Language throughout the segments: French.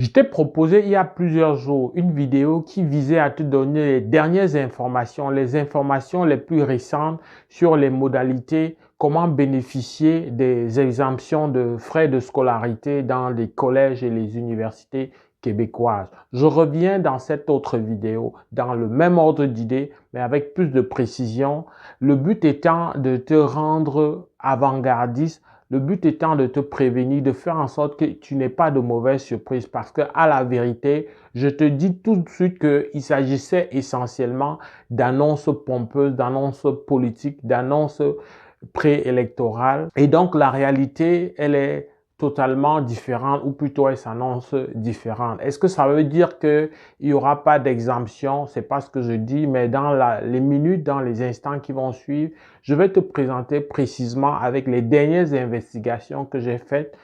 Je t'ai proposé il y a plusieurs jours une vidéo qui visait à te donner les dernières informations, les informations les plus récentes sur les modalités, comment bénéficier des exemptions de frais de scolarité dans les collèges et les universités québécoises. Je reviens dans cette autre vidéo dans le même ordre d'idées, mais avec plus de précision. Le but étant de te rendre avant-gardiste. Le but étant de te prévenir, de faire en sorte que tu n'aies pas de mauvaises surprises parce que, à la vérité, je te dis tout de suite qu'il s'agissait essentiellement d'annonces pompeuses, d'annonces politiques, d'annonces préélectorales. Et donc, la réalité, elle est totalement différente ou plutôt elle s'annonce différente. Est-ce que ça veut dire qu'il n'y aura pas d'exemption? C'est pas ce que je dis, mais dans les minutes, dans les instants qui vont suivre, je vais te présenter précisément avec les dernières investigations que j'ai faites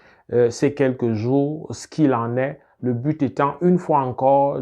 ces quelques jours, ce qu'il en est. Le but étant, une fois encore,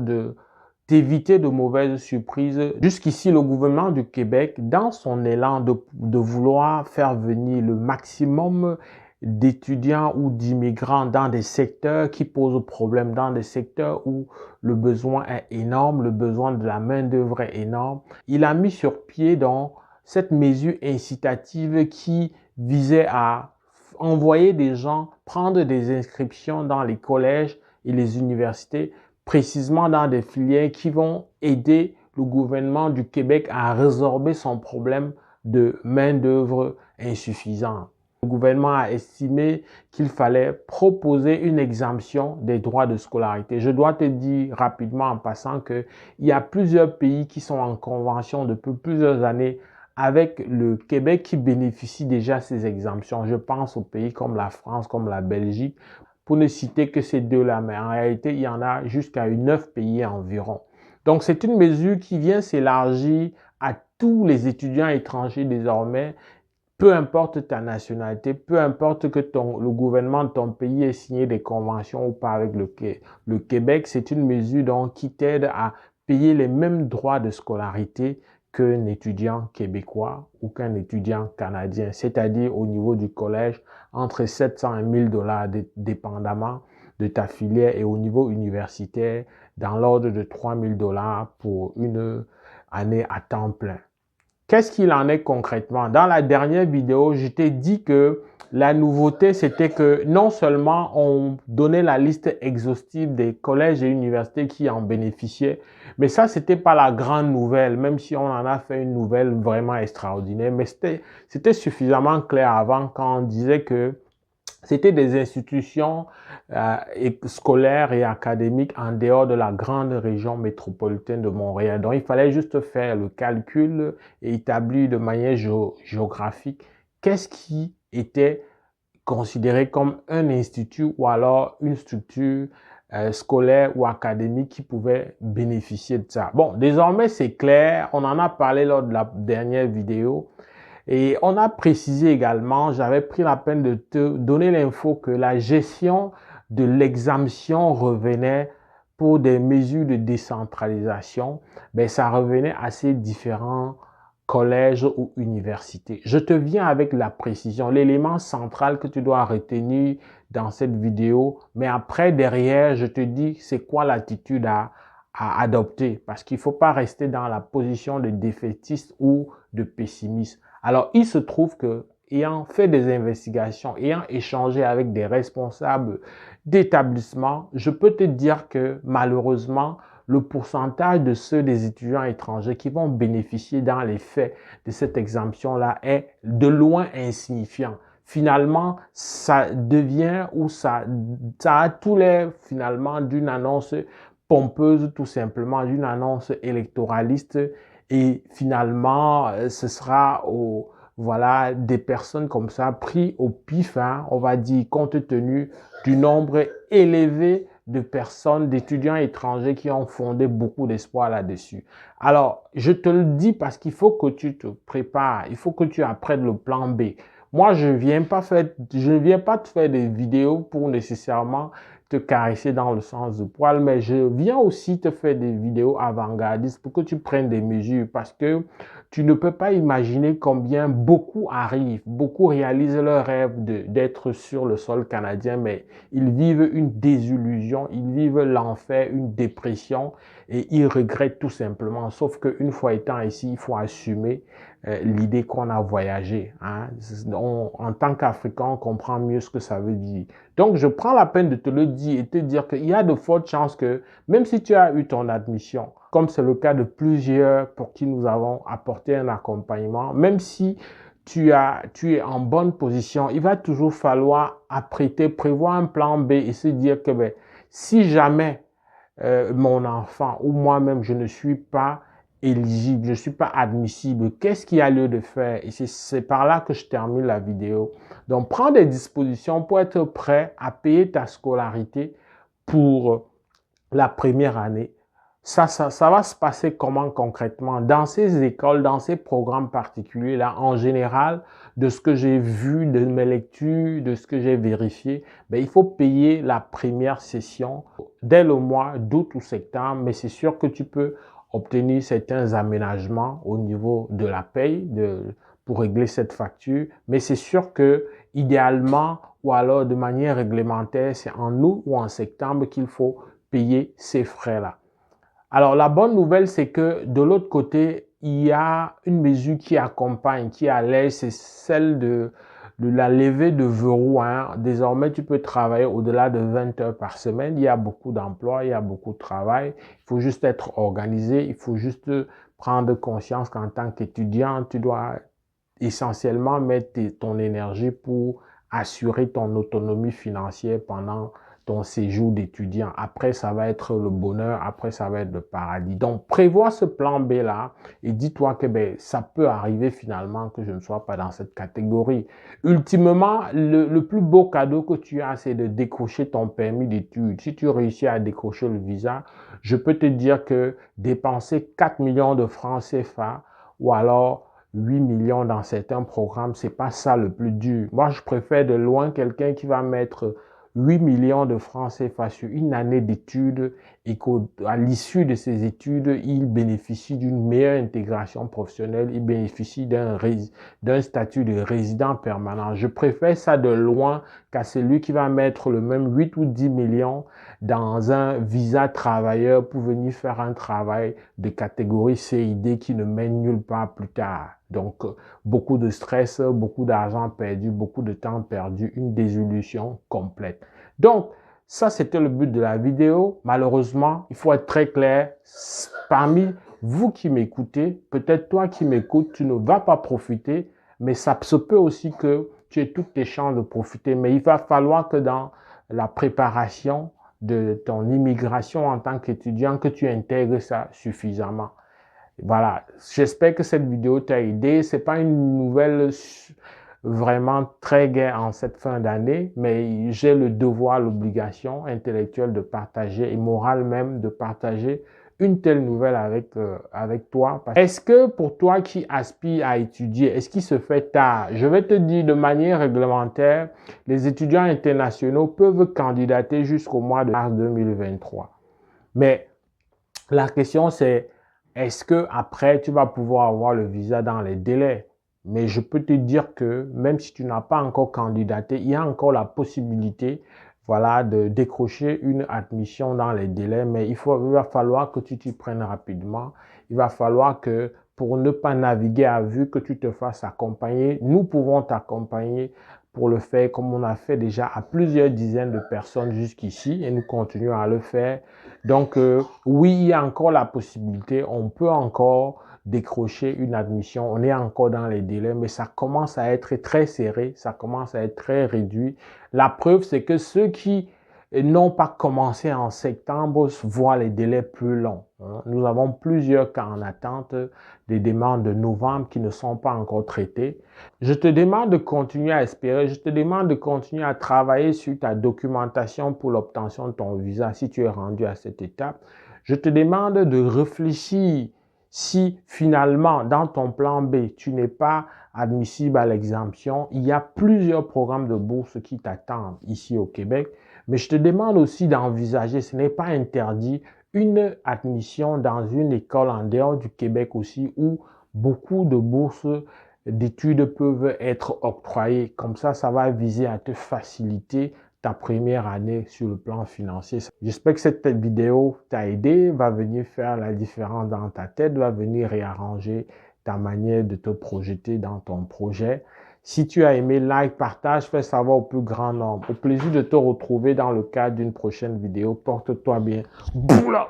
d'éviter de mauvaises surprises. Jusqu'ici, le gouvernement du Québec, dans son élan de vouloir faire venir le maximum d'étudiants ou d'immigrants dans des secteurs qui posent problème, dans des secteurs où le besoin est énorme, le besoin de la main-d'œuvre est énorme, il a mis sur pied donc cette mesure incitative qui visait à envoyer des gens prendre des inscriptions dans les collèges et les universités, précisément dans des filières qui vont aider le gouvernement du Québec à résorber son problème de main-d'œuvre insuffisante. Le gouvernement a estimé qu'il fallait proposer une exemption des droits de scolarité. Je dois te dire rapidement en passant qu'il y a plusieurs pays qui sont en convention depuis plusieurs années avec le Québec qui bénéficie déjà de ces exemptions. Je pense aux pays comme la France, comme la Belgique, pour ne citer que ces deux-là, mais en réalité, il y en a jusqu'à 9 pays environ. Donc, c'est une mesure qui vient s'élargir à tous les étudiants étrangers désormais, peu importe ta nationalité, peu importe que le gouvernement de ton pays ait signé des conventions ou pas avec le Québec, c'est une mesure donc qui t'aide à payer les mêmes droits de scolarité qu'un étudiant québécois ou qu'un étudiant canadien, c'est-à-dire au niveau du collège, entre 700 et 1000 dollars, dépendamment de ta filière, et au niveau universitaire, dans l'ordre de 3000 dollars pour une année à temps plein. Qu'est-ce qu'il en est concrètement? Dans la dernière vidéo, je t'ai dit que la nouveauté, c'était que non seulement on donnait la liste exhaustive des collèges et universités qui en bénéficiaient, mais ça, c'était pas la grande nouvelle, même si on en a fait une nouvelle vraiment extraordinaire, mais c'était suffisamment clair avant quand on disait que c'était des institutions scolaires et académiques en dehors de la grande région métropolitaine de Montréal. Donc, il fallait juste faire le calcul et établir de manière géographique qu'est-ce qui était considéré comme un institut ou alors une structure scolaire ou académique qui pouvait bénéficier de ça. Bon, désormais, c'est clair. On en a parlé lors de la dernière vidéo. Et on a précisé également, j'avais pris la peine de te donner l'info que la gestion de l'exemption revenait pour des mesures de décentralisation, ben ça revenait à ces différents collèges ou universités. Je te viens avec la précision, l'élément central que tu dois retenir dans cette vidéo, mais après, derrière, je te dis c'est quoi l'attitude à adopter parce qu'il ne faut pas rester dans la position de défaitiste ou de pessimiste. Alors, il se trouve que, ayant fait des investigations, ayant échangé avec des responsables d'établissements, je peux te dire que malheureusement, le pourcentage de ceux des étudiants étrangers qui vont bénéficier dans les faits de cette exemption-là est de loin insignifiant. Finalement, ça devient ou ça a tout l'air finalement d'une annonce pompeuse, tout simplement, d'une annonce électoraliste. Et finalement, ce sera voilà, des personnes comme ça pris au pif, hein, on va dire, compte tenu du nombre élevé de personnes, d'étudiants étrangers qui ont fondé beaucoup d'espoir là-dessus. Alors, je te le dis parce qu'il faut que tu te prépares, il faut que tu apprennes le plan B. Moi, je ne viens pas te faire des vidéos pour nécessairement te caresser dans le sens du poil, mais je viens aussi te faire des vidéos avant-gardistes pour que tu prennes des mesures parce que tu ne peux pas imaginer combien beaucoup arrivent, beaucoup réalisent leur rêve d'être sur le sol canadien, mais ils vivent une désillusion, ils vivent l'enfer, une dépression et ils regrettent tout simplement. Sauf qu'une fois étant ici, il faut assumer l'idée qu'on a voyagé. Hein. En tant qu'Africain, on comprend mieux ce que ça veut dire. Donc, je prends la peine de te le dire et te dire qu'il y a de fortes chances que, même si tu as eu ton admission, comme c'est le cas de plusieurs pour qui nous avons apporté un accompagnement, même si tu es en bonne position, il va toujours falloir apprêter, prévoir un plan B et se dire que ben, si jamais mon enfant ou moi-même, je ne suis pas éligible, je ne suis pas admissible, qu'est-ce qu'il y a lieu de faire? Et c'est par là que je termine la vidéo. Donc, prends des dispositions pour être prêt à payer ta scolarité pour la première année. Ça va se passer comment concrètement? Dans ces écoles, dans ces programmes particuliers-là, en général, de ce que j'ai vu, de mes lectures, de ce que j'ai vérifié, ben, il faut payer la première session dès le mois d'août ou septembre, mais c'est sûr que tu peux obtenir certains aménagements au niveau de la paye pour régler cette facture, mais c'est sûr que idéalement ou alors de manière réglementaire, c'est en août ou en septembre qu'il faut payer ces frais-là. Alors, la bonne nouvelle, c'est que de l'autre côté, il y a une mesure qui accompagne, qui allège, c'est celle de la levée de verrou. Hein. Désormais, tu peux travailler au-delà de 20 heures par semaine. Il y a beaucoup d'emplois, il y a beaucoup de travail. Il faut juste être organisé, il faut juste prendre conscience qu'en tant qu'étudiant, tu dois essentiellement mettre ton énergie pour assurer ton autonomie financière pendant ton séjour d'étudiant. Après, ça va être le bonheur. Après, ça va être le paradis. Donc, prévois ce plan B-là et dis-toi que ben, ça peut arriver finalement que je ne sois pas dans cette catégorie. Ultimement, le plus beau cadeau que tu as, c'est de décrocher ton permis d'études. Si tu réussis à décrocher le visa, je peux te dire que dépenser 4 millions de francs CFA ou alors 8 millions dans certains programmes, c'est pas ça le plus dur. Moi, je préfère de loin quelqu'un qui va mettre 8 millions de francs CFA sur une année d'études et qu'à l'issue de ces études, il bénéficie d'une meilleure intégration professionnelle, il bénéficie d'un statut de résident permanent. Je préfère ça de loin qu'à celui qui va mettre le même 8 ou 10 millions dans un visa travailleur pour venir faire un travail de catégorie CID qui ne mène nulle part plus tard. Donc, beaucoup de stress, beaucoup d'argent perdu, beaucoup de temps perdu, une désillusion complète. Donc, ça, c'était le but de la vidéo. Malheureusement, il faut être très clair. Parmi vous qui m'écoutez, peut-être toi qui m'écoutes, tu ne vas pas profiter, mais ça se peut aussi que tu aies toutes tes chances de profiter. Mais il va falloir que dans la préparation de ton immigration en tant qu'étudiant, que tu intègres ça suffisamment. Voilà, j'espère que cette vidéo t'a aidé. C'est pas une nouvelle vraiment très gaie en cette fin d'année, mais j'ai le devoir, l'obligation intellectuelle de partager et morale même de partager une telle nouvelle avec toi. Est-ce que pour toi qui aspire à étudier, est-ce qu'il se fait tard? Je vais te dire de manière réglementaire, les étudiants internationaux peuvent candidater jusqu'au mois de mars 2023. Mais la question c'est, est-ce que après tu vas pouvoir avoir le visa dans les délais? Mais je peux te dire que même si tu n'as pas encore candidaté, il y a encore la possibilité, voilà, de décrocher une admission dans les délais. Mais il va falloir que tu t'y prennes rapidement. Il va falloir que pour ne pas naviguer à vue, que tu te fasses accompagner. Nous pouvons t'accompagner pour le faire comme on a fait déjà à plusieurs dizaines de personnes jusqu'ici et nous continuons à le faire. Donc, oui, il y a encore la possibilité, on peut encore décrocher une admission, on est encore dans les délais, mais ça commence à être très serré, ça commence à être très réduit. La preuve, c'est que ceux qui n'ont pas commencé en septembre voient les délais plus longs. Nous avons plusieurs cas en attente, des demandes de novembre qui ne sont pas encore traitées. Je te demande de continuer à espérer, je te demande de continuer à travailler sur ta documentation pour l'obtention de ton visa si tu es rendu à cette étape. Je te demande de réfléchir si finalement dans ton plan B, tu n'es pas admissible à l'exemption. Il y a plusieurs programmes de bourse qui t'attendent ici au Québec. Mais je te demande aussi d'envisager, ce n'est pas interdit, une admission dans une école en dehors du Québec aussi où beaucoup de bourses d'études peuvent être octroyées. Comme ça va viser à te faciliter ta première année sur le plan financier. J'espère que cette vidéo t'a aidé, va venir faire la différence dans ta tête, va venir réarranger ta manière de te projeter dans ton projet. Si tu as aimé, like, partage, fais savoir au plus grand nombre. Au plaisir de te retrouver dans le cadre d'une prochaine vidéo. Porte-toi bien. Boula!